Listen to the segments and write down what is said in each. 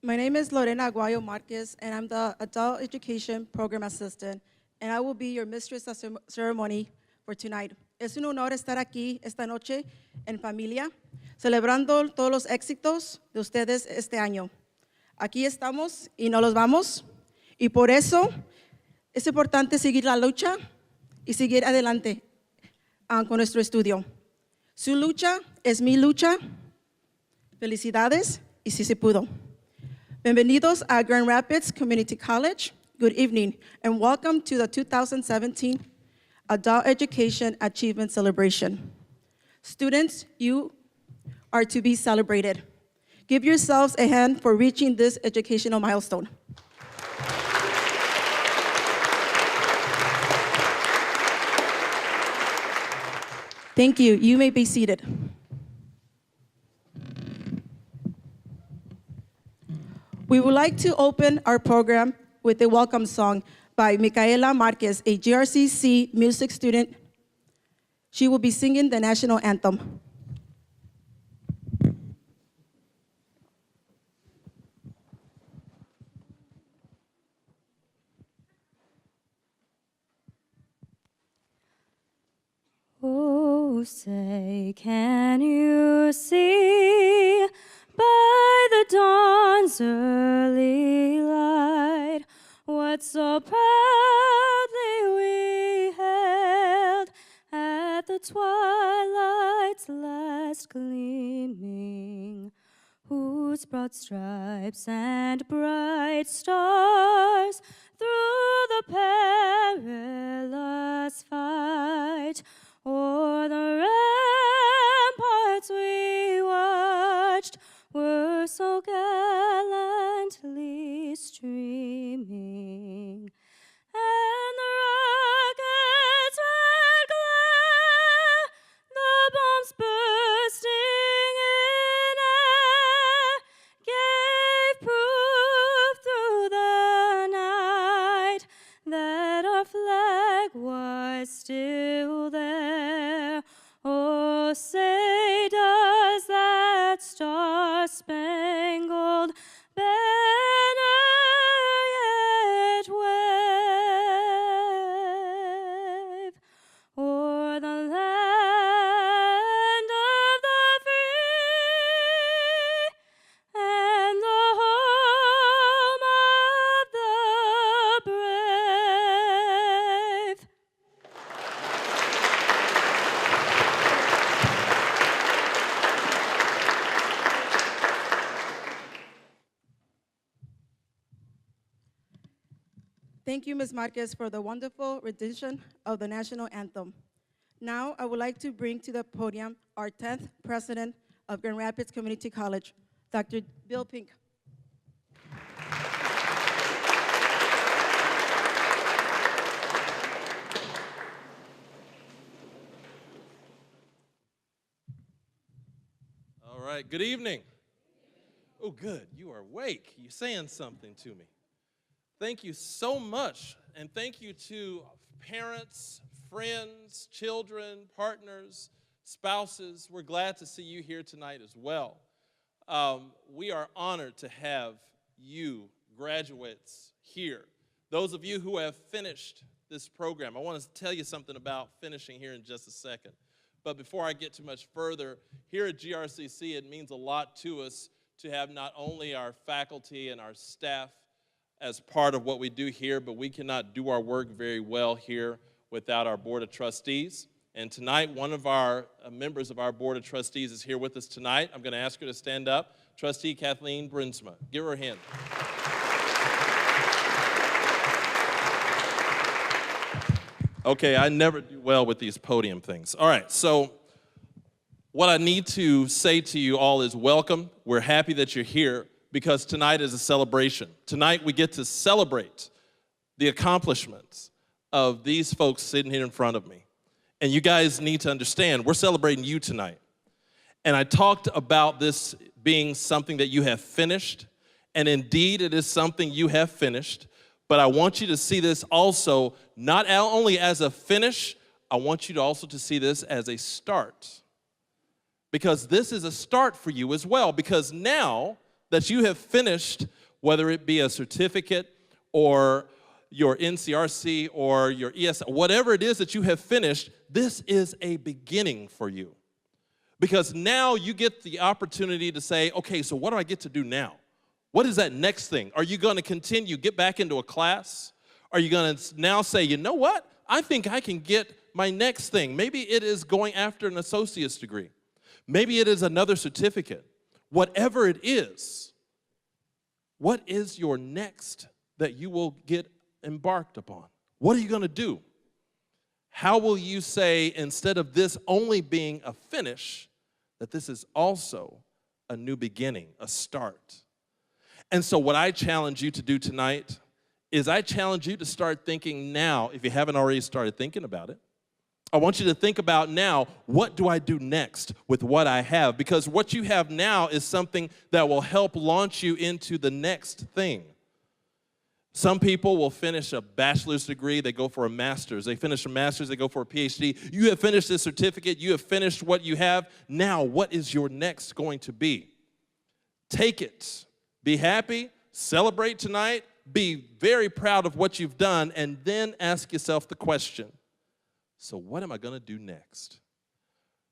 My name is Lorena Aguayo Marquez, and I'm the Adult Education Program Assistant, and I will be your mistress of ceremony for tonight. Es un honor estar aquí esta noche en familia, celebrando todos los éxitos de ustedes este año. Aquí estamos y no los vamos, y por eso es importante seguir la lucha y seguir adelante con nuestro estudio. Su lucha es mi lucha. Felicidades y si se pudo. Bienvenidos a Grand Rapids Community College. Good evening and welcome to the 2017 Adult Education Achievement Celebration. Students, you are to be celebrated. Give yourselves a hand for reaching this educational milestone. Thank you. You may be seated. We would like to open our program with a welcome song by Micaela Marquez, a GRCC music student. She will be singing the national anthem. Oh, say, can you see by the dawn's early light what so proudly we hailed at the twilight's last gleaming, whose broad stripes and bright stars through the perilous fight o'er the ramparts we watched were so gallantly streaming, and the rockets' red glare, the bombs bursting in air, gave proof through the night that our flag was still there. Oh, say does that star-spangled banner yet wave o'er the land of the free and the home of the brave? Thank you, Ms. Marquez, for the wonderful rendition of the national anthem. Now, I would like to bring to the podium our 10th president of Grand Rapids Community College, Dr. Bill Pink. All right, good evening. Oh, good, you are awake. You're saying something to me. Thank you so much, and thank you to parents, friends, children, partners, spouses. We're glad to see you here tonight as well. We are honored to have you, graduates, here. Those of you who have finished this program, I want to tell you something about finishing here in just a second. But before I get too much further, here at GRCC, it means a lot to us to have not only our faculty and our staff as part of what we do here, but we cannot do our work very well here without our Board of Trustees. And tonight, one of our members of our Board of Trustees is here with us tonight. I'm going to ask her to stand up. Trustee Kathleen Brinsma. Give her a hand. Okay, I never do well with these podium things. All right, so what I need to say to you all is welcome. We're happy that you're here, because tonight is a celebration. Tonight we get to celebrate the accomplishments of these folks sitting here in front of me. And you guys need to understand, we're celebrating you tonight. And I talked about this being something that you have finished, and indeed it is something you have finished, but I want you to see this also not only as a finish, I want you to also to see this as a start. Because this is a start for you as well, because now that you have finished, whether it be a certificate or your NCRC or your ES, whatever it is that you have finished, this is a beginning for you. Because now you get the opportunity to say, okay, so what do I get to do now? What is that next thing? Are you going to continue, get back into a class? Are you going to now say, you know what? I think I can get my next thing. Maybe it is going after an associate's degree. Maybe it is another certificate. Whatever it is, what is your next that you will get embarked upon? What are you going to do? How will you say, instead of this only being a finish, that this is also a new beginning, a start? And so what I challenge you to do tonight is I challenge you to start thinking now, if you haven't already started thinking about it. I want you to think about now, what do I do next with what I have? Because what you have now is something that will help launch you into the next thing. Some people will finish a bachelor's degree, they go for a master's. They finish a master's, they go for a PhD. You have finished this certificate, you have finished what you have. Now, what is your next going to be? Take it. Be happy, celebrate tonight, be very proud of what you've done, and then ask yourself the question, so what am I going to do next?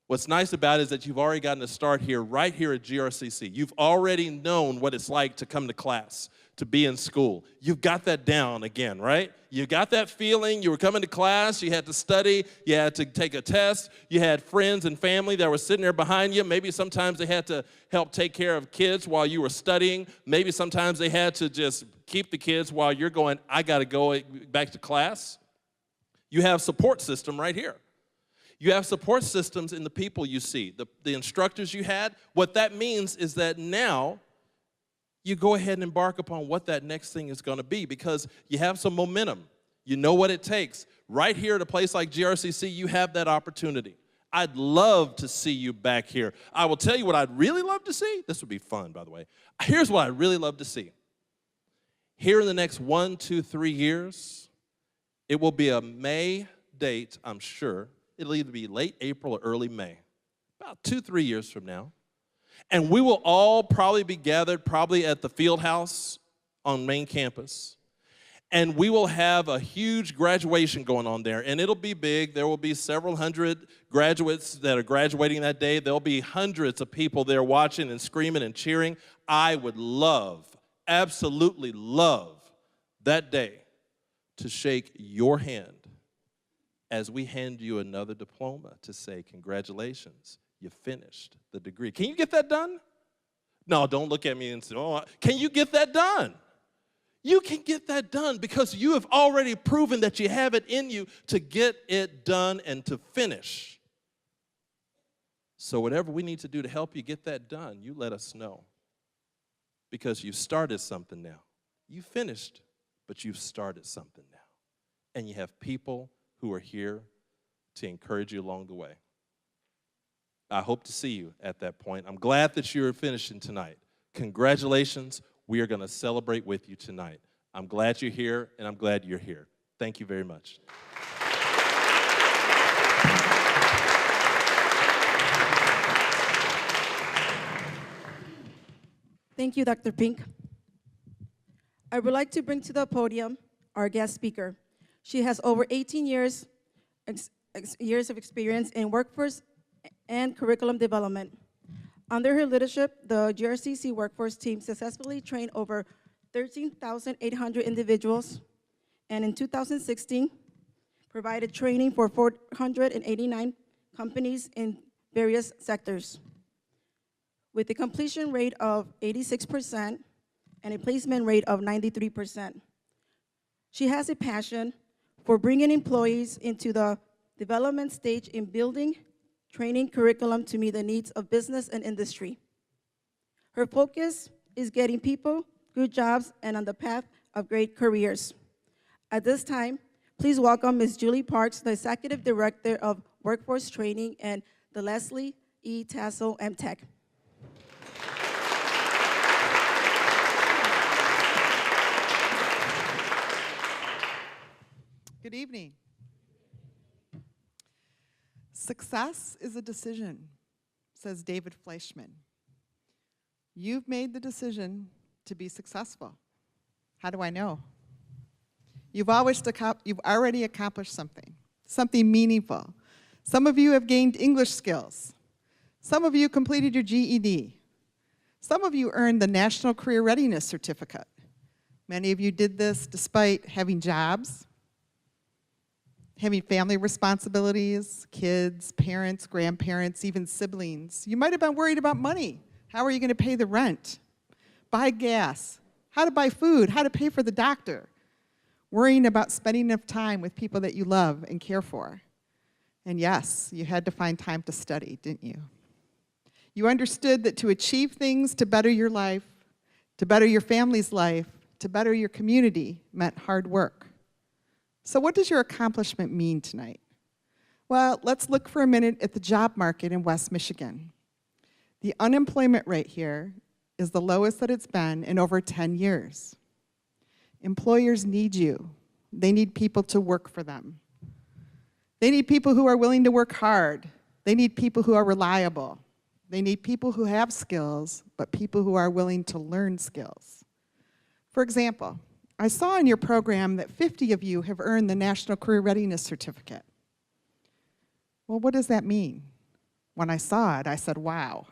What's nice about it is that you've already gotten to start here, right here at GRCC. You've already known what it's like to come to class, to be in school. You've got that down again, right? You got that feeling. You were coming to class. You had to study. You had to take a test. You had friends and family that were sitting there behind you. Maybe sometimes they had to help take care of kids while you were studying. Maybe sometimes they had to just keep the kids while you're going, I got to go back to class. You have support system right here. You have support systems in the people you see, the instructors you had. What that means is that now you go ahead and embark upon what that next thing is going to be because you have some momentum. You know what it takes. Right here at a place like GRCC, you have that opportunity. I'd love to see you back here. I will tell you what I'd really love to see. This would be fun, by the way. Here's what I'd really love to see. Here in the next 1, 2, 3 years, it will be a May date, I'm sure. It'll either be late April or early May, about 2, 3 years from now. And we will all probably be gathered probably at the field house on main campus. And we will have a huge graduation going on there. And it'll be big. There will be several hundred graduates that are graduating that day. There'll be hundreds of people there watching and screaming and cheering. I would love, absolutely love that day to shake your hand as we hand you another diploma to say, congratulations, you finished the degree. Can you get that done? No, don't look at me and say, oh, can you get that done? You can get that done because you have already proven that you have it in you to get it done and to finish. So whatever we need to do to help you get that done, you let us know. Because you've started something now. You finished, but you've started something now. And you have people who are here to encourage you along the way. I hope to see you at that point. I'm glad that you're finishing tonight. Congratulations. We are going to celebrate with you tonight. I'm glad you're here, and I'm glad you're here. Thank you very much. Thank you, Dr. Pink. I would like to bring to the podium our guest speaker. She has over 18 years of experience in workforce and curriculum development. Under her leadership, the GRCC workforce team successfully trained over 13,800 individuals, and in 2016, provided training for 489 companies in various sectors, with a completion rate of 86% and a placement rate of 93%. She has a passion for bringing employees into the development stage in building training curriculum to meet the needs of business and industry. Her focus is getting people good jobs and on the path of great careers. At this time, please welcome Ms. Julie Parks, the Executive Director of Workforce Training and the Leslie E. Tassell M-Tec. Good evening. Success is a decision, says David Fleischman. You've made the decision to be successful. How do I know? You've already accomplished something meaningful. Some of you have gained English skills. Some of you completed your GED. Some of you earned the National Career Readiness Certificate. Many of you did this despite having jobs, having family responsibilities, kids, parents, grandparents, even siblings. You might have been worried about money. How are you going to pay the rent? Buy gas? How to buy food? How to pay for the doctor? Worrying about spending enough time with people that you love and care for. And yes, you had to find time to study, didn't you? You understood that to achieve things to better your life, to better your family's life, to better your community meant hard work. So what does your accomplishment mean tonight? Well, let's look for a minute at the job market in West Michigan. The unemployment rate here is the lowest that it's been in over 10 years. Employers need you. They need people to work for them. They need people who are willing to work hard. They need people who are reliable. They need people who have skills, but people who are willing to learn skills. For example, I saw in your program that 50 of you have earned the National Career Readiness Certificate. Well, what does that mean? When I saw it, I said, wow.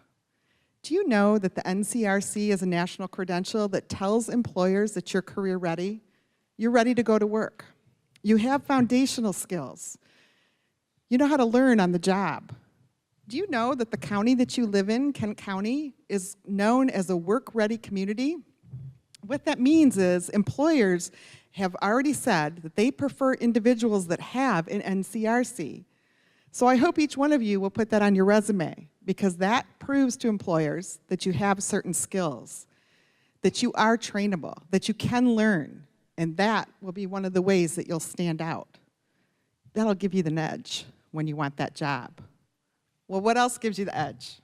Do you know that the NCRC is a national credential that tells employers that you're career ready? You're ready to go to work. You have foundational skills. You know how to learn on the job. Do you know that the county that you live in, Kent County, is known as a work-ready community? What that means is employers have already said that they prefer individuals that have an NCRC. So I hope each one of you will put that on your resume, because that proves to employers that you have certain skills, that you are trainable, that you can learn, and that will be one of the ways that you'll stand out. That'll give you the edge when you want that job. Well, what else gives you the edge?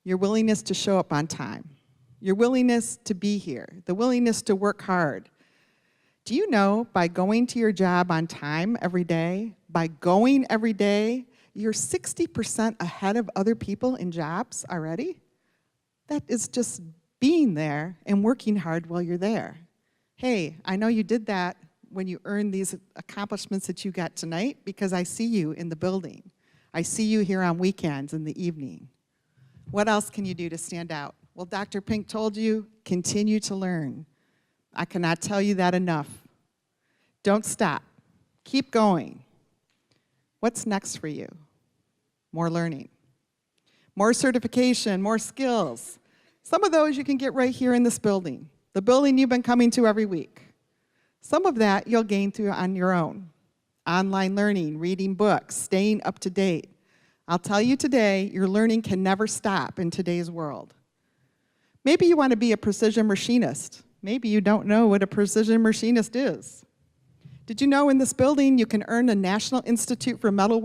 Your willingness to show up on time, your willingness to be here, the willingness to work hard. Do you know by going to your job on time every day, by going every day, you're 60% ahead of other people in jobs already? That is just being there and working hard while you're there. Hey, I know you did that when you earned these accomplishments that you got tonight, because I see you in the building. I see you here on weekends in the evening. What else can you do to stand out? Well, Dr. Pink told you, continue to learn. I cannot tell you that enough. Don't stop. Keep going. What's next for you? More learning, more certification, more skills. Some of those you can get right here in this building, the building you've been coming to every week. Some of that you'll gain through on your own. Online learning, reading books, staying up to date. I'll tell you today, your learning can never stop in today's world. Maybe you want to be a precision machinist. Maybe you don't know what a precision machinist is. Did you know in this building you can earn a National Institute for metal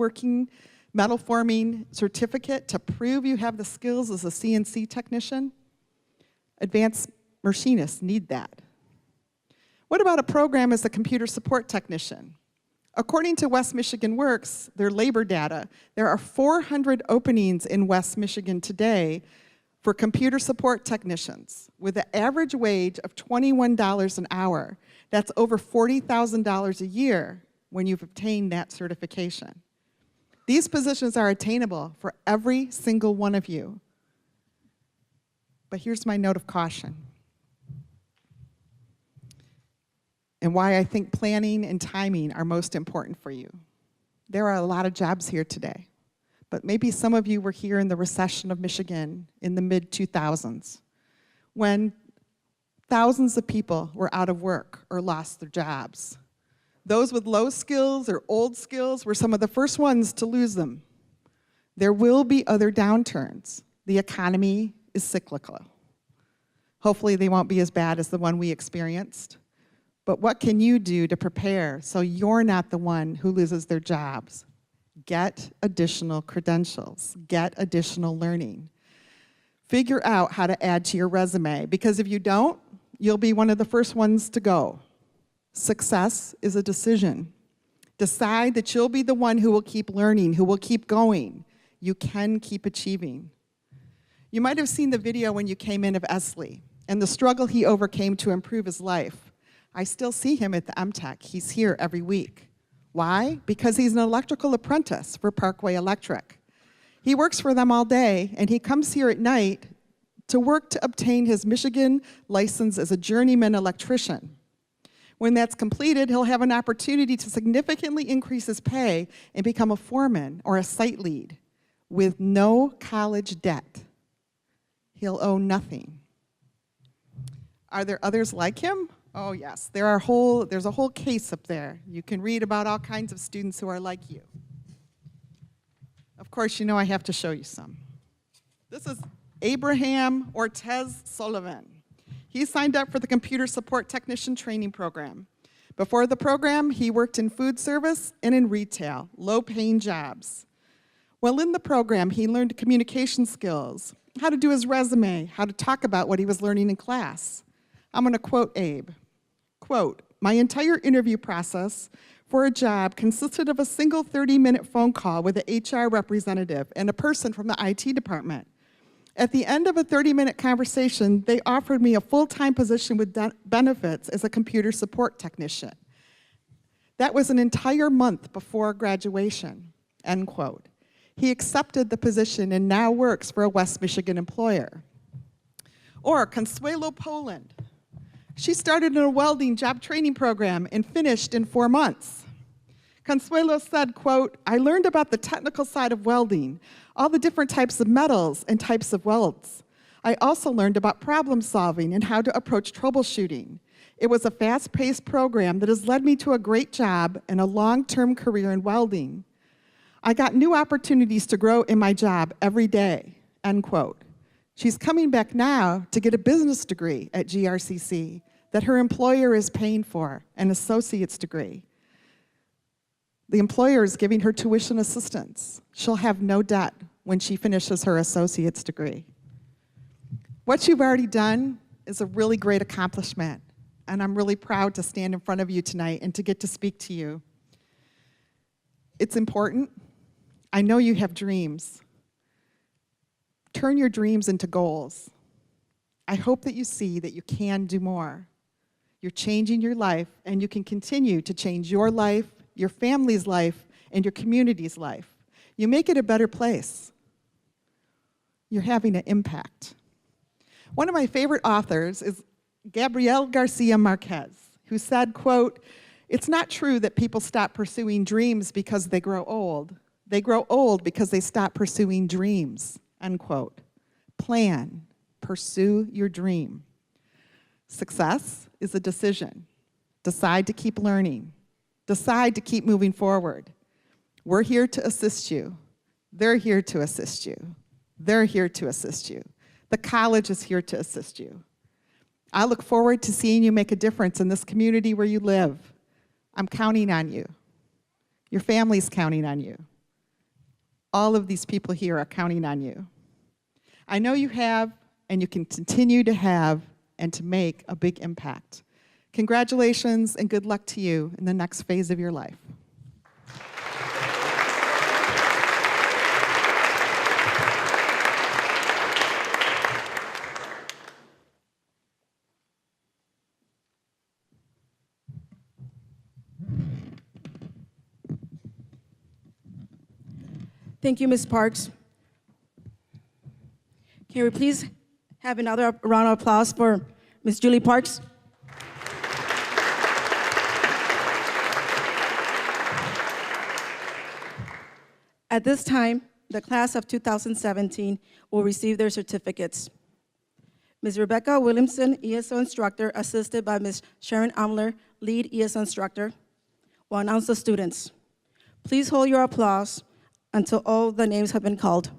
forming certificate to prove you have the skills as a CNC technician? Advanced machinists need that. What about a program as a computer support technician? According to West Michigan Works, their labor data, there are 400 openings in West Michigan today for computer support technicians with an average wage of $21 an hour. That's over $40,000 a year when you've obtained that certification. These positions are attainable for every single one of you. But here's my note of caution. And why I think planning and timing are most important for you. There are a lot of jobs here today, but maybe some of you were here in the recession of Michigan in the mid-2000s, when thousands of people were out of work or lost their jobs. Those with low skills or old skills were some of the first ones to lose them. There will be other downturns. The economy is cyclical. Hopefully they won't be as bad as the one we experienced. But what can you do to prepare so you're not the one who loses their jobs? Get additional credentials. Get additional learning. Figure out how to add to your resume, because if you don't, you'll be one of the first ones to go. Success is a decision. Decide that you'll be the one who will keep learning, who will keep going. You can keep achieving. You might have seen the video when you came in of Esley and the struggle he overcame to improve his life. I still see him at the M-Tec. He's here every week. Why? Because he's an electrical apprentice for Parkway Electric. He works for them all day, and he comes here at night to work to obtain his Michigan license as a journeyman electrician. When that's completed, he'll have an opportunity to significantly increase his pay and become a foreman or a site lead with no college debt. He'll owe nothing. Are there others like him? Oh yes, there's a whole case up there. You can read about all kinds of students who are like you. Of course, you know I have to show you some. This is Abraham Ortez Sullivan. He signed up for the Computer Support Technician Training Program. Before the program, he worked in food service and in retail, low-paying jobs. While in the program, he learned communication skills, how to do his resume, how to talk about what he was learning in class. I'm going to quote Abe. Quote, "My entire interview process for a job consisted of a single 30-minute phone call with an HR representative and a person from the IT department. At the end of a 30-minute conversation, they offered me a full-time position with benefits as a computer support technician. That was an entire month before graduation," end quote. He accepted the position and now works for a West Michigan employer. Or Consuelo Poland. She started in a welding job training program and finished in 4 months. Consuelo said, quote, "I learned about the technical side of welding, all the different types of metals and types of welds. I also learned about problem solving and how to approach troubleshooting. It was a fast-paced program that has led me to a great job and a long-term career in welding. I got new opportunities to grow in my job every day," end quote. She's coming back now to get a business degree at GRCC that her employer is paying for, an associate's degree. The employer is giving her tuition assistance. She'll have no debt when she finishes her associate's degree. What you've already done is a really great accomplishment, and I'm really proud to stand in front of you tonight and to get to speak to you. It's important. I know you have dreams. Turn your dreams into goals. I hope that you see that you can do more. You're changing your life, and you can continue to change your life, your family's life, and your community's life. You make it a better place. You're having an impact. One of my favorite authors is Gabriel Garcia Marquez, who said, quote, "It's not true that people stop pursuing dreams because they grow old. They grow old because they stop pursuing dreams," end quote. Plan, pursue your dream. Success is a decision. Decide to keep learning. Decide to keep moving forward. We're here to assist you. They're here to assist you. They're here to assist you. The college is here to assist you. I look forward to seeing you make a difference in this community where you live. I'm counting on you. Your family's counting on you. All of these people here are counting on you. I know you have, and you can continue to have, and to make a big impact. Congratulations and good luck to you in the next phase of your life. Thank you, Ms. Parks. Can we please have another round of applause for Ms. Julie Parks? At this time, the class of 2017 will receive their certificates. Ms. Rebecca Williamson, ESO instructor, assisted by Ms. Sharon Amler, lead ESO instructor, will announce the students. Please hold your applause until all the names have been called.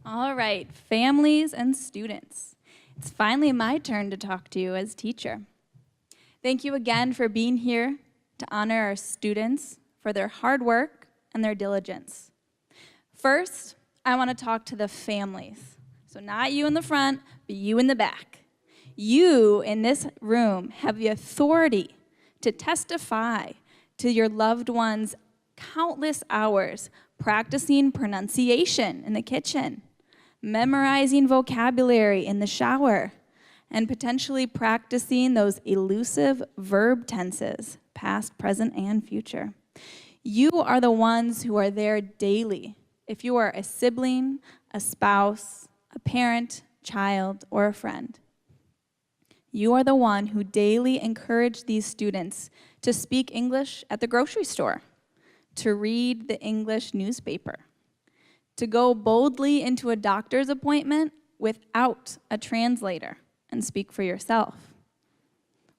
All right, families and students. It's finally my turn to talk to you as teacher. Thank you again for being here to honor our students for their hard work and their diligence. First, I want to talk to the families. So not you in the front, but you in the back. You in this room have the authority to testify to your loved ones' countless hours practicing pronunciation in the kitchen, memorizing vocabulary in the shower, and potentially practicing those elusive verb tenses, past, present, and future. You are the ones who are there daily. If you are a sibling, a spouse, a parent, child, or a friend, you are the one who daily encourage these students to speak English at the grocery store, to read the English newspaper, to go boldly into a doctor's appointment without a translator and speak for yourself.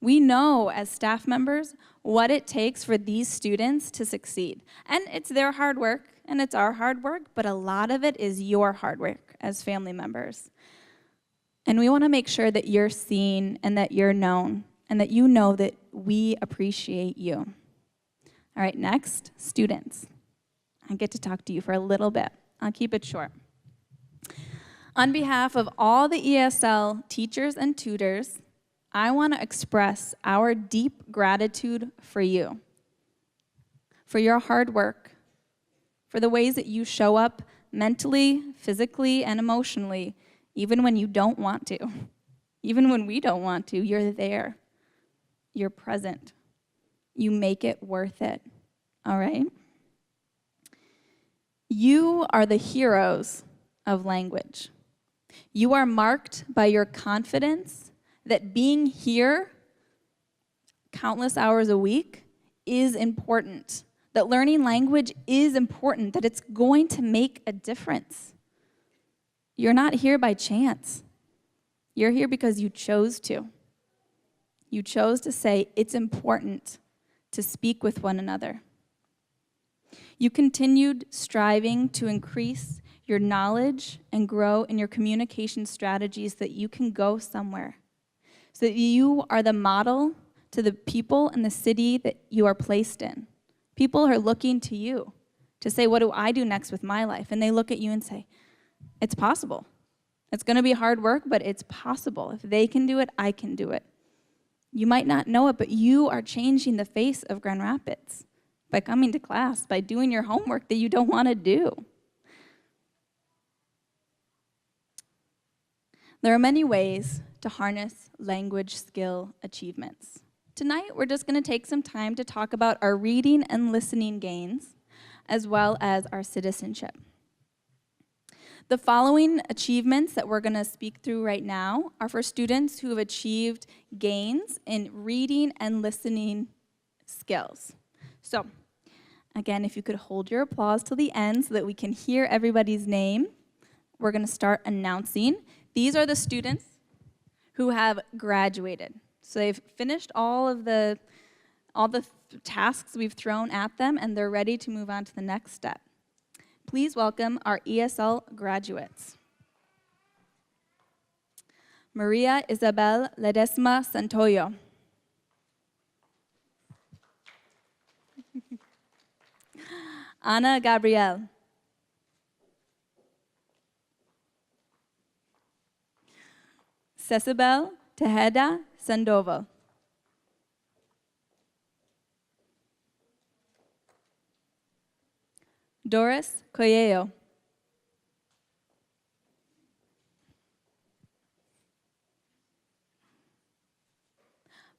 We know as staff members what it takes for these students to succeed. And it's their hard work and it's our hard work, but a lot of it is your hard work as family members. And we want to make sure that you're seen and that you're known and that you know that we appreciate you. All right, next, students. I get to talk to you for a little bit. I'll keep it short. On behalf of all the ESL teachers and tutors, I want to express our deep gratitude for you, for your hard work, for the ways that you show up mentally, physically, and emotionally, even when you don't want to. Even when we don't want to, you're there. You're present. You make it worth it, all right? You are the heroes of language. You are marked by your confidence that being here countless hours a week is important, that learning language is important, that it's going to make a difference. You're not here by chance. You're here because you chose to. You chose to say it's important to speak with one another. You continued striving to increase your knowledge and grow in your communication strategies so that you can go somewhere, so that you are the model to the people in the city that you are placed in. People are looking to you to say, what do I do next with my life? And they look at you and say, it's possible. It's going to be hard work, but it's possible. If they can do it, I can do it. You might not know it, but you are changing the face of Grand Rapids by coming to class, by doing your homework that you don't want to do. There are many ways to harness language skill achievements. Tonight, we're just going to take some time to talk about our reading and listening gains, as well as our citizenship. The following achievements that we're going to speak through right now are for students who have achieved gains in reading and listening skills. So, again, if you could hold your applause till the end so that we can hear everybody's name, we're going to start announcing. These are the students who have graduated. So they've finished all the tasks we've thrown at them, and they're ready to move on to the next step. Please welcome our ESL graduates. Maria Isabel Ledesma Santoyo. Ana Gabriel. Cecibel Tejeda Sandoval. Doris Coelho.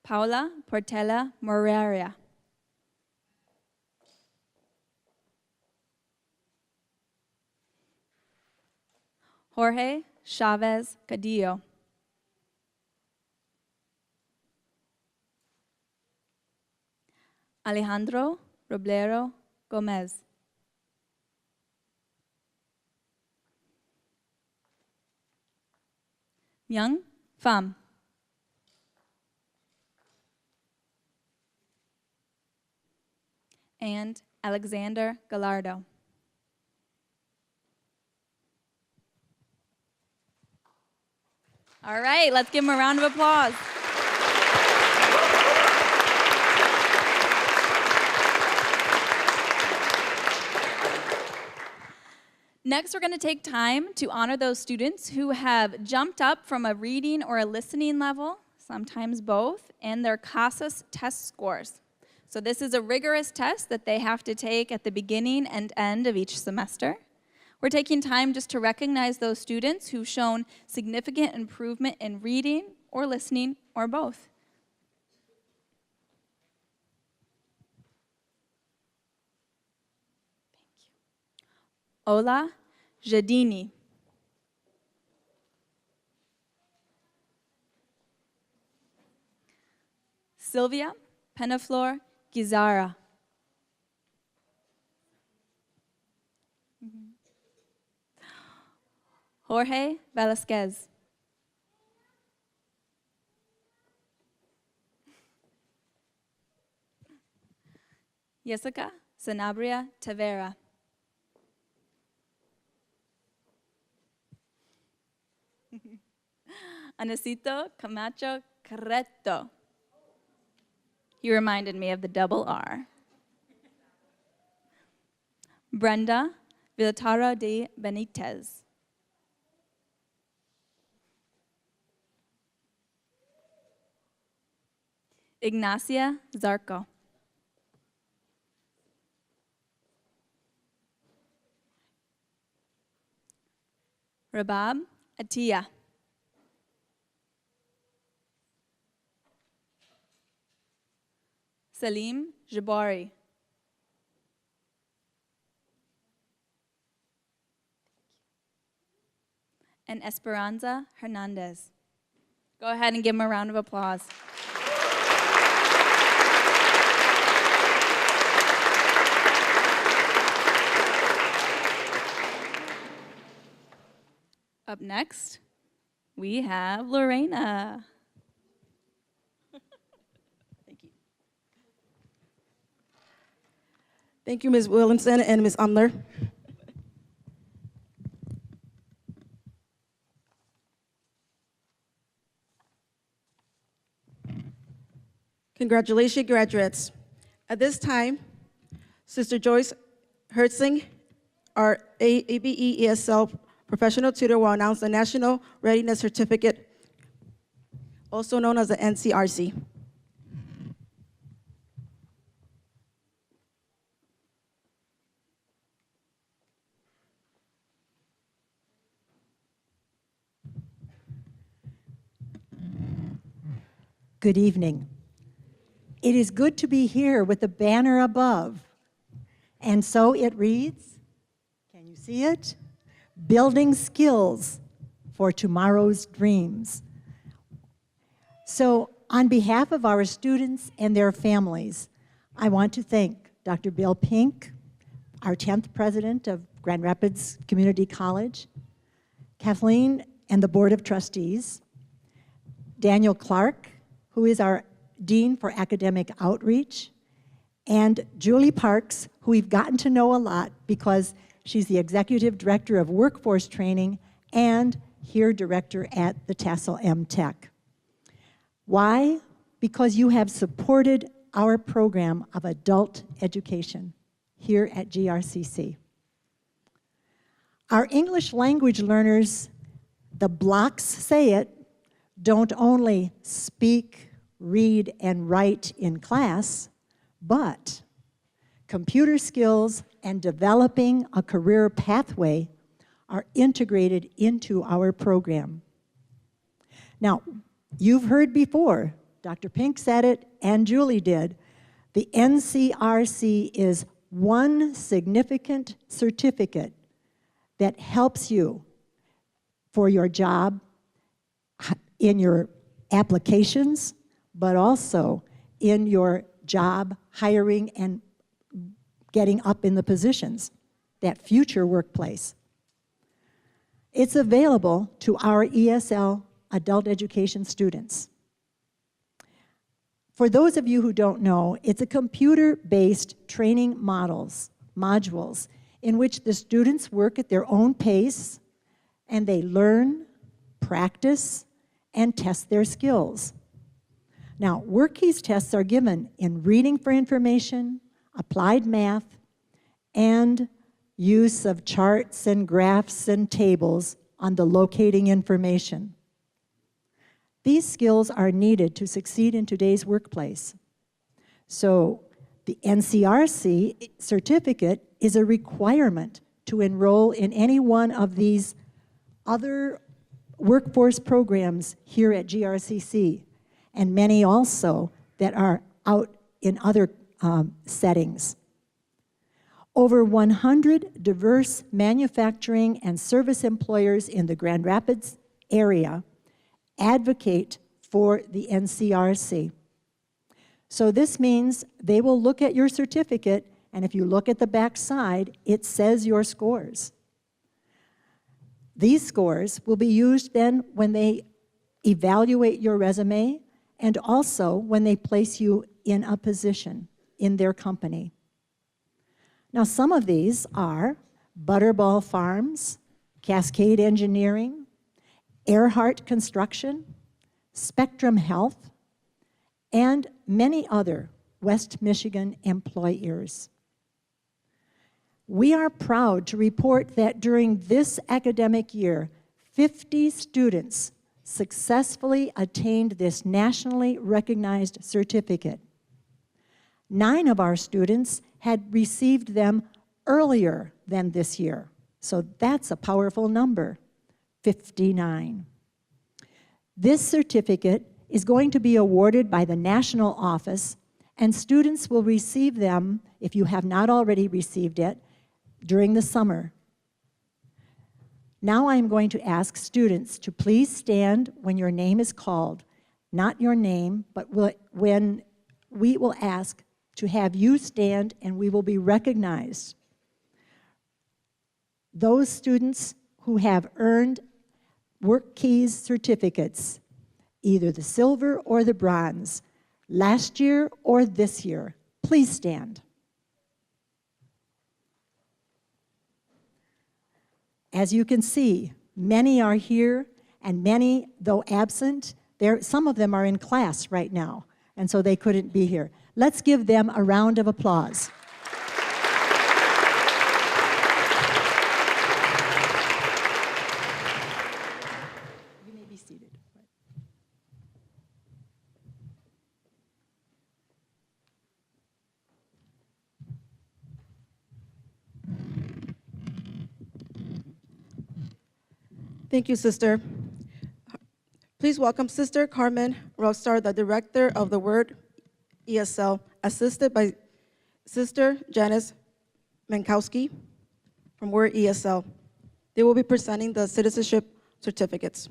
Paula Portela Moraria. Jorge Chavez Cadillo. Alejandro Roblero Gomez. Young Pham. And Alexander Gallardo. All right, let's give him a round of applause. Next, we're going to take time to honor those students who have jumped up from a reading or a listening level, sometimes both, and their CASAS test scores. So this is a rigorous test that they have to take at the beginning and end of each semester. We're taking time just to recognize those students who've shown significant improvement in reading or listening or both. Ola Jadini. Sylvia Penaflor Gizara. Jorge Velasquez. Jessica Sanabria Tavera. Anacito Camacho Carreto. He reminded me of the double R. Brenda Villatara de Benitez. Ignacia Zarco. Rabab Atia. Salim Jabari. And Esperanza Hernandez. Go ahead and give them a round of applause. Up next, we have Lorena. Thank you. Thank you, Ms. Williamson and Ms. Umler. Congratulations, graduates. At this time, Sister Joyce Hertzing, our ABE ESL professional tutor, will announce the National Readiness Certificate, also known as the NCRC. Good evening. It is good to be here with the banner above. And so it reads, can you see it? Building skills for tomorrow's dreams. So on behalf of our students and their families, I want to thank Dr. Bill Pink, our 10th president of Grand Rapids Community College, Kathleen and the Board of Trustees, Daniel Clark, who is our Dean for Academic Outreach, and Julie Parks, who we've gotten to know a lot because she's the Executive Director of Workforce Training and here Director at the Tassell M-Tec. Why? Because you have supported our program of adult education here at GRCC. Our English language learners, the blocks say it, don't only speak, read, and write in class, but computer skills and developing a career pathway are integrated into our program. Now, you've heard before, Dr. Pink said it and Julie did, the NCRC is one significant certificate that helps you for your job in your applications, but also in your job hiring and getting up in the positions, that future workplace. It's available to our ESL adult education students. For those of you who don't know, it's a computer-based training modules in which the students work at their own pace and they learn, practice, and test their skills. Now, WorkKeys tests are given in reading for information, applied math, and use of charts and graphs and tables on the locating information. These skills are needed to succeed in today's workplace. So the NCRC certificate is a requirement to enroll in any one of these other workforce programs here at GRCC, and many also that are out in other settings. Over 100 diverse manufacturing and service employers in the Grand Rapids area advocate for the NCRC. So this means they will look at your certificate, and if you look at the back side, it says your scores. These scores will be used then when they evaluate your resume and also when they place you in a position in their company. Now, some of these are Butterball Farms, Cascade Engineering, Earhart Construction, Spectrum Health, and many other West Michigan employers. We are proud to report that during this academic year, 50 students successfully attained this nationally recognized certificate. 9 of our students had received them earlier than this year. So that's a powerful number, 59. This certificate is going to be awarded by the national office, and students will receive them, if you have not already received it, during the summer. Now I'm going to ask students to please stand when your name is called. Not your name, but when we will ask to have you stand and we will be recognized. Those students who have earned Work Keys certificates, either the silver or the bronze, last year or this year, please stand. As you can see, many are here, and many, though absent, some of them are in class right now, and so they couldn't be here. Let's give them a round of applause. You may be seated. Thank you, Sister. Please welcome Sister Carmen Rockstar, the Director of the Word ESL, assisted by Sister Janice Mankowski from Word ESL. They will be presenting the citizenship certificates.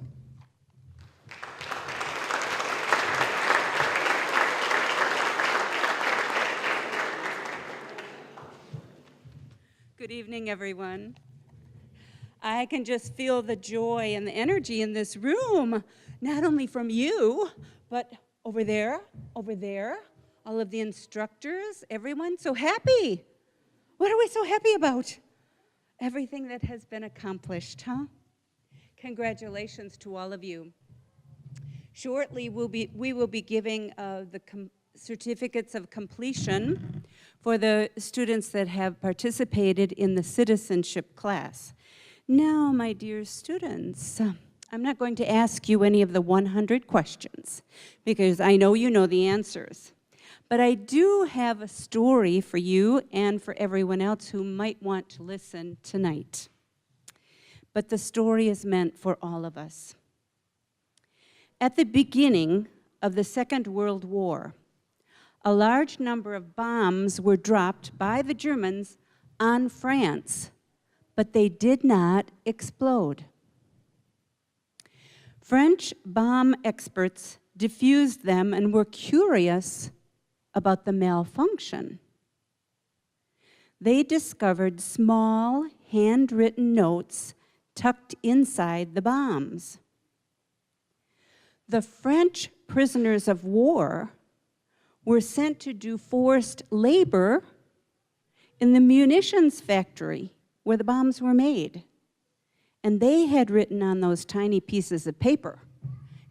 Good evening, everyone. I can just feel the joy and the energy in this room, not only from you, but over there, all of the instructors, everyone so happy. What are we so happy about? Everything that has been accomplished, huh? Congratulations to all of you. Shortly, we will be giving the certificates of completion for the students that have participated in the citizenship class. Now, my dear students, I'm not going to ask you any of the 100 questions because I know you know the answers. But I do have a story for you and for everyone else who might want to listen tonight. But the story is meant for all of us. At the beginning of the Second World War, a large number of bombs were dropped by the Germans on France, but they did not explode. French bomb experts diffused them and were curious about the malfunction. They discovered small, handwritten notes tucked inside the bombs. The French prisoners of war were sent to do forced labor in the munitions factory where the bombs were made. And they had written on those tiny pieces of paper,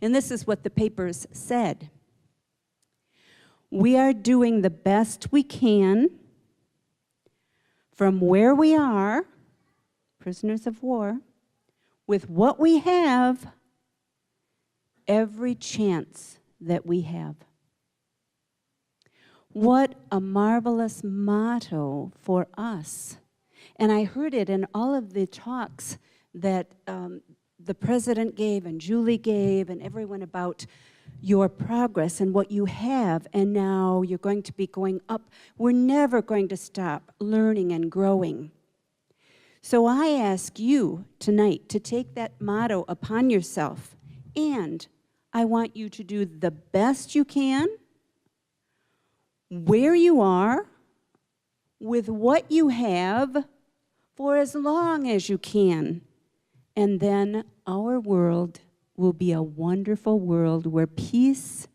and this is what the papers said: "We are doing the best we can from where we are, prisoners of war, with what we have, every chance that we have. What a marvelous motto for us. And I heard it in all of the talks that the president gave and Julie gave and everyone about your progress and what you have, and now you're going to be going up. We're never going to stop learning and growing. So I ask you tonight to take that motto upon yourself, and I want you to do the best you can, where you are, with what you have, for as long as you can. And then our world will be a wonderful world where peace,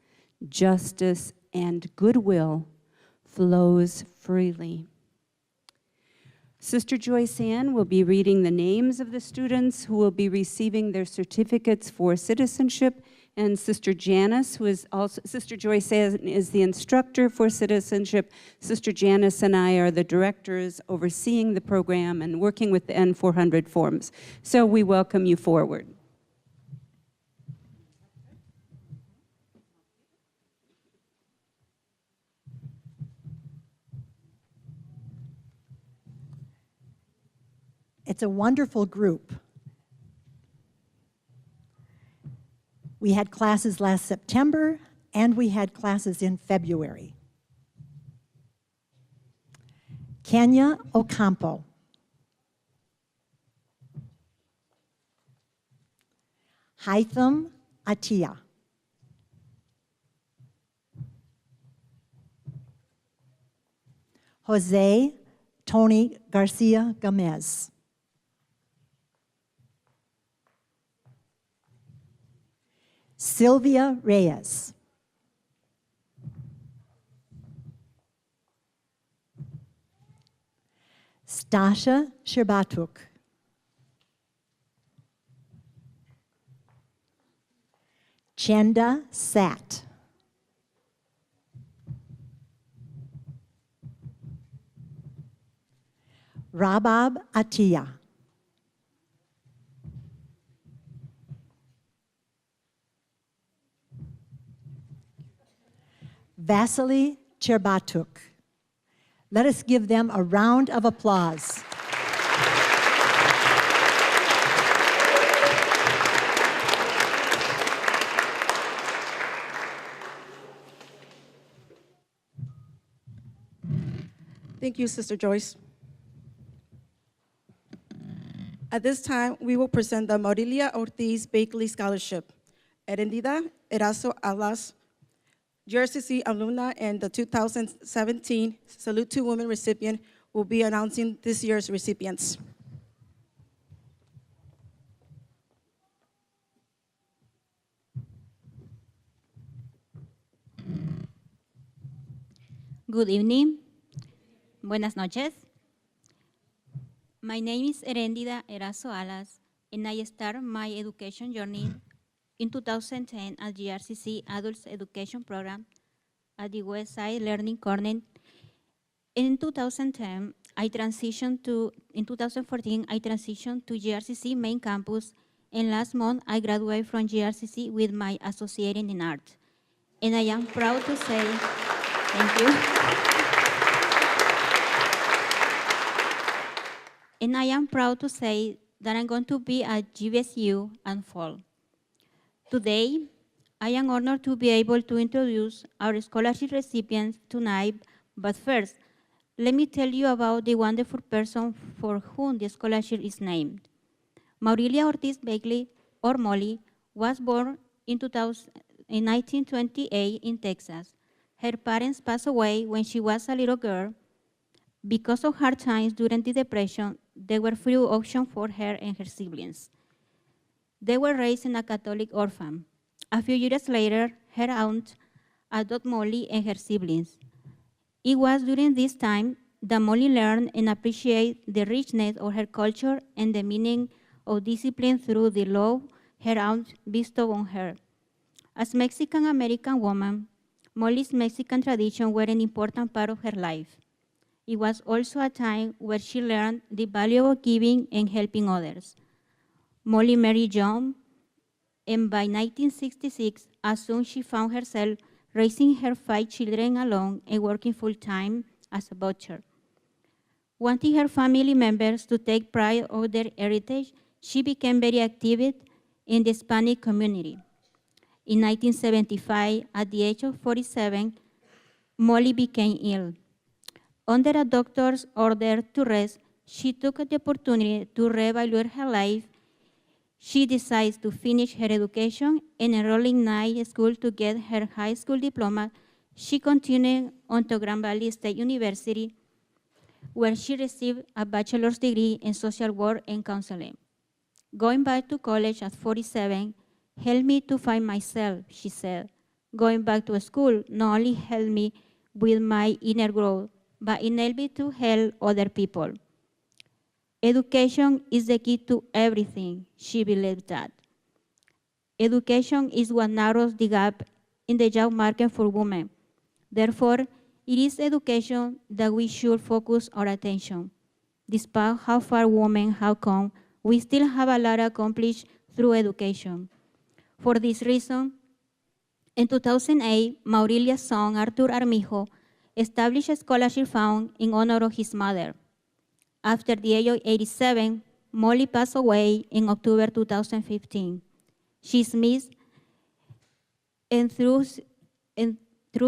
justice, and goodwill flows freely. Sister Joyce Ann will be reading the names of the students who will be receiving their certificates for citizenship, and Sister Janice, who is also, Sister Joyce Ann is the instructor for citizenship. Sister Janice and I are the directors overseeing the program and working with the N400 forms. So we welcome you forward. It's a wonderful group. We had classes last September, and we had classes in February. Kenya Ocampo. Haitham Atia. Jose Tony Garcia Gomez. Sylvia Reyes. Stasha Sherbatuk. Chenda Sat. Rabab Atia. Vasily Cherbatuk. Let us give them a round of applause. Thank you, Sister Joyce. At this time, we will present the Maurilia Ortiz Bakley Scholarship. Erendida Erazo Alas, GRCC alumna and the 2017 Salute to Women recipient will be announcing this year's recipients. Good evening. Buenas noches. My name is Erendida Erazo Alas, and I started my education journey in 2010 at GRCC Adult Education Program at the Westside Learning Corner. In 2010, in 2014, I transitioned to GRCC main campus, and last month, I graduated from GRCC with my associate in art. And I am proud to say, thank you. And I am proud to say that I'm going to be at GVSU and fall. Today, I am honored to be able to introduce our scholarship recipients tonight, but first, let me tell you about the wonderful person for whom the scholarship is named. Maurilia Ortiz Bakley, or Molly, was born in 1928 in Texas. Her parents passed away when she was a little girl. Because of hard times during the Depression, there were few options for her and her siblings. They were raised in a Catholic orphan. A few years later, her aunt adopted Molly and her siblings. It was during this time that Molly learned and appreciated the richness of her culture and the meaning of discipline through the love her aunt bestowed on her. As Mexican-American woman, Molly's Mexican traditions were an important part of her life. It was also a time where she learned the value of giving and helping others. Molly married John, and by 1966, as soon she found herself raising her 5 children alone and working full-time as a butcher. Wanting her family members to take pride of their heritage, she became very active in the Hispanic community. In 1975, at the age of 47, Molly became ill. Under a doctor's order to rest, she took the opportunity to reevaluate her life. She decides to finish her education and enroll in night school to get her high school diploma. She continued on to Grand Valley State University, where she received a bachelor's degree in social work and counseling. Going back to college at 47 helped me to find myself, she said. Going back to school not only helped me with my inner growth, but enabled me to help other people. Education is the key to everything, she believed that. Education is what narrows the gap in the job market for women. Therefore, it is education that we should focus our attention. Despite how far women have come, we still have a lot accomplished through education. For this reason, in 2008, Maurilia's son, Arthur Armijo, established a scholarship fund in honor of his mother. After the age of 87, Molly passed away in October 2015. She is missed, and through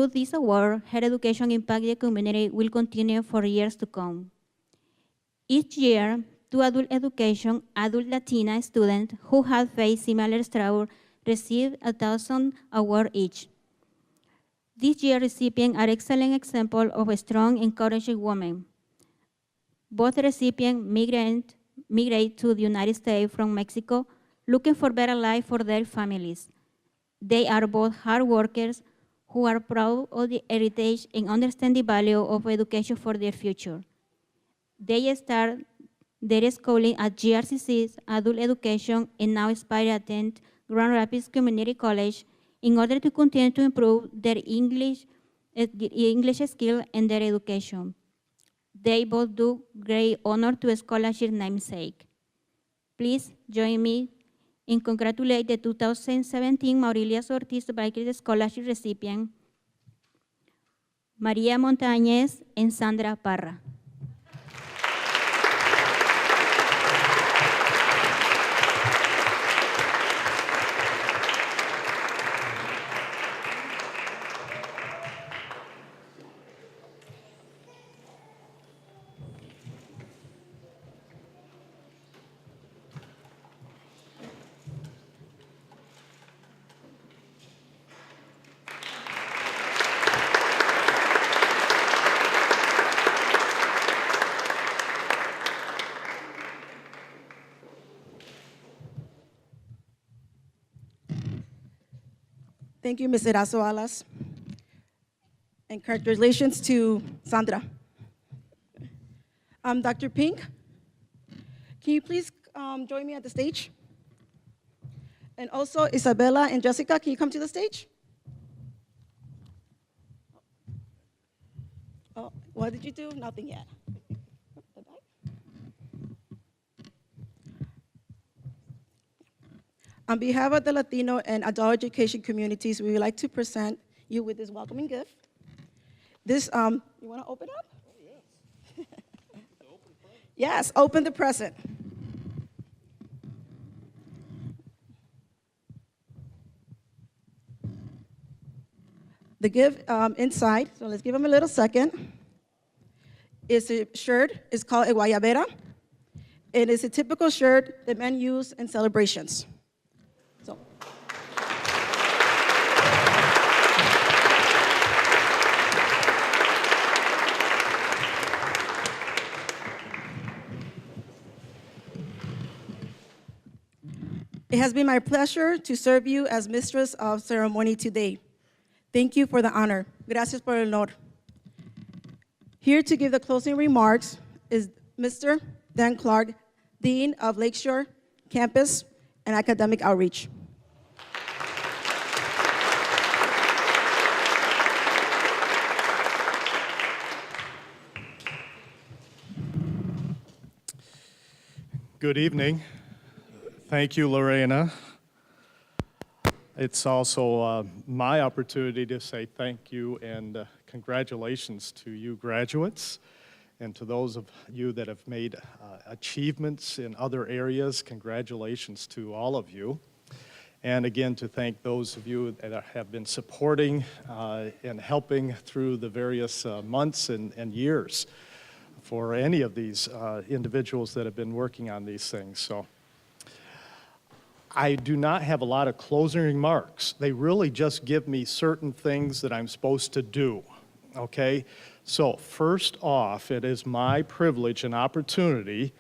this award, her education impact the community will continue for years to come. Each year, 2 adult Latina students who have faced similar struggle receive a $1,000 award each. This year's recipients are excellent examples of a strong, encouraging women. Both recipients migrate to the United States from Mexico, looking for better life for their families. They are both hard workers who are proud of the heritage and understand the value of education for their future. They start their schooling at GRCC's Adult Education and now aspire to attend Grand Rapids Community College in order to continue to improve their English skill and their education. They both do great honor to a scholarship namesake. Please join me in congratulating the 2017 Maurilia Ortiz Baker Scholarship recipient, María Montañez and Sandra Parra. Thank you, Ms. Erazo Alas. And congratulations to Sandra. Dr. Pink, can you please join me at the stage? And also, Isabella and Jessica, can you come to the stage? Oh, what did you do? Nothing yet. On behalf of the Latino and adult education communities, we would like to present you with this welcoming gift. This, you want to open up? Oh, yes. Yes, open the present. The gift inside, so let's give them a little second. It's a shirt, it's called a guayabera. It is a typical shirt that men use in celebrations. So. It has been my pleasure to serve you as Mistress of Ceremony today. Thank you for the honor. Gracias por el honor. Here to give the closing remarks is Mr. Dan Clark, Dean of Lakeshore Campus and Academic Outreach. Good evening. Thank you, Lorena. It's also my opportunity to say thank you and congratulations to you graduates, and to those of you that have made achievements in other areas, congratulations to all of you. And again, to thank those of you that have been supporting and helping through the various months and years for any of these individuals that have been working on these things. So I do not have a lot of closing remarks. They really just give me certain things that I'm supposed to do, okay? So first off, it is my privilege and opportunity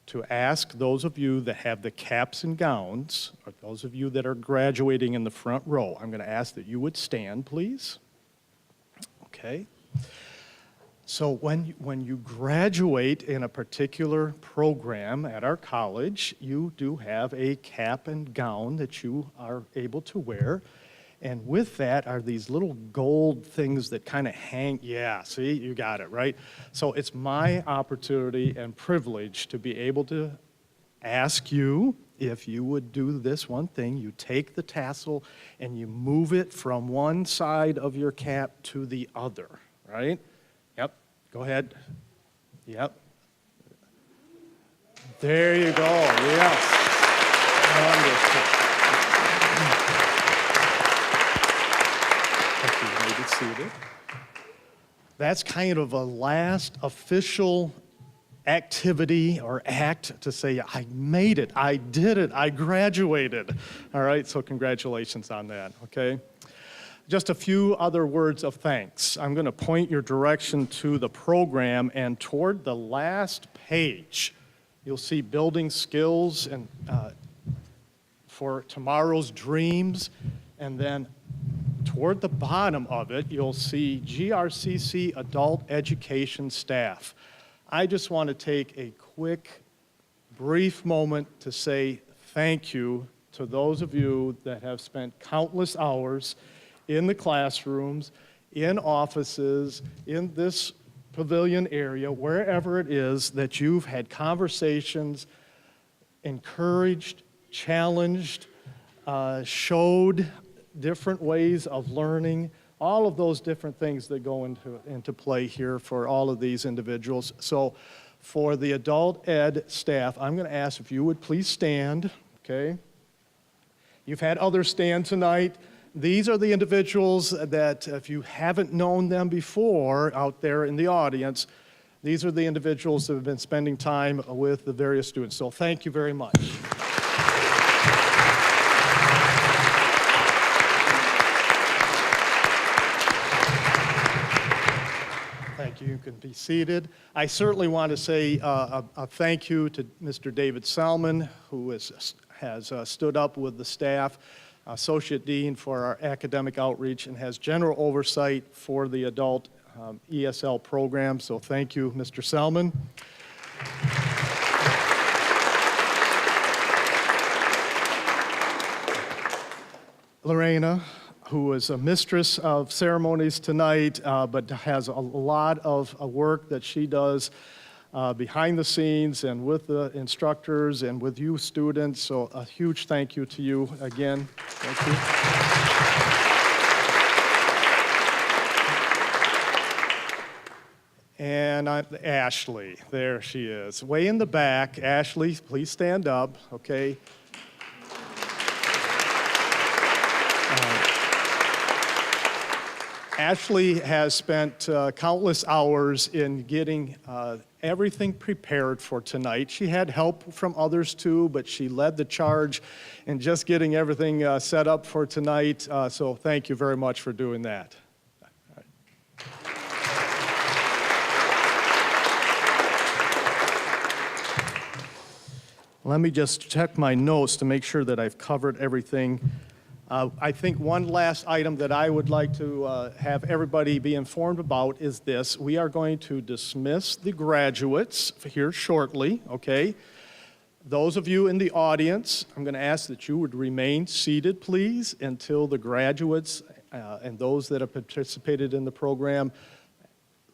to ask those of you that have the caps and gowns, or those of you that are graduating in the front row, I'm going to ask that you would stand, please. Okay. So when you graduate in a particular program at our college, you do have a cap and gown that you are able to wear. And with that are these little gold things that kind of hang. Yeah, see, you got it, right? So it's my opportunity and privilege to be able to ask you if you would do this one thing. You take the tassel and you move it from one side of your cap to the other, right? Yep, go ahead. Yep. There you go, yes. Wonderful. You may be seated. That's kind of a last official activity or act to say, I made it, I did it, I graduated. All right, so congratulations on that, okay? Just a few other words of thanks. I'm going to point your direction to the program, and toward the last page, you'll see building skills and for tomorrow's dreams, and then toward the bottom of it, you'll see GRCC adult education staff. I just want to take a quick, brief moment to say thank you to those of you that have spent countless hours in the classrooms, in offices, in this pavilion area, wherever it is that you've had conversations, encouraged, challenged, showed different ways of learning, all of those different things that go into play here for all of these individuals. So for the adult ed staff, I'm going to ask if you would please stand, okay? You've had others stand tonight. These are the individuals that, if you haven't known them before out there in the audience, these are the individuals that have been spending time with the various students. So thank you very much. Thank you. You can be seated. I certainly want to say a thank you to Mr. David Salmon, who has stood up with the staff, Associate Dean for our academic outreach, and has general oversight for the adult ESL program. So thank you, Mr. Salmon. Lorena, who is a mistress of ceremonies tonight, but has a lot of work that she does behind the scenes and with the instructors and with you students. So a huge thank you to you again. Thank you. And Ashley, there she is. Way in the back. Ashley, please stand up, okay? Ashley has spent countless hours in getting everything prepared for tonight. She had help from others too, but she led the charge in just getting everything set up for tonight. So thank you very much for doing that. Let me just check my notes to make sure that I've covered everything. I think one last item that I would like to have everybody be informed about is this. We are going to dismiss the graduates here shortly, okay? Those of you in the audience, I'm going to ask that you would remain seated, please, until the graduates and those that have participated in the program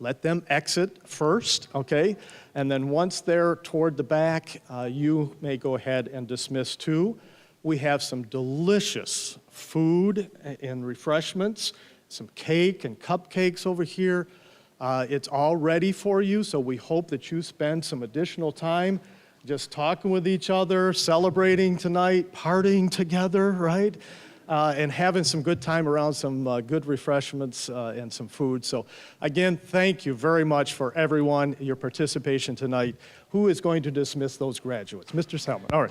let them exit first, okay? And then once they're toward the back, you may go ahead and dismiss too. We have some delicious food and refreshments, some cake and cupcakes over here. It's all ready for you, so we hope that you spend some additional time just talking with each other, celebrating tonight, partying together, right? And having some good time around some good refreshments and some food. So again, thank you very much for everyone, your participation tonight. Who is going to dismiss those graduates? Mr. Selman, all right.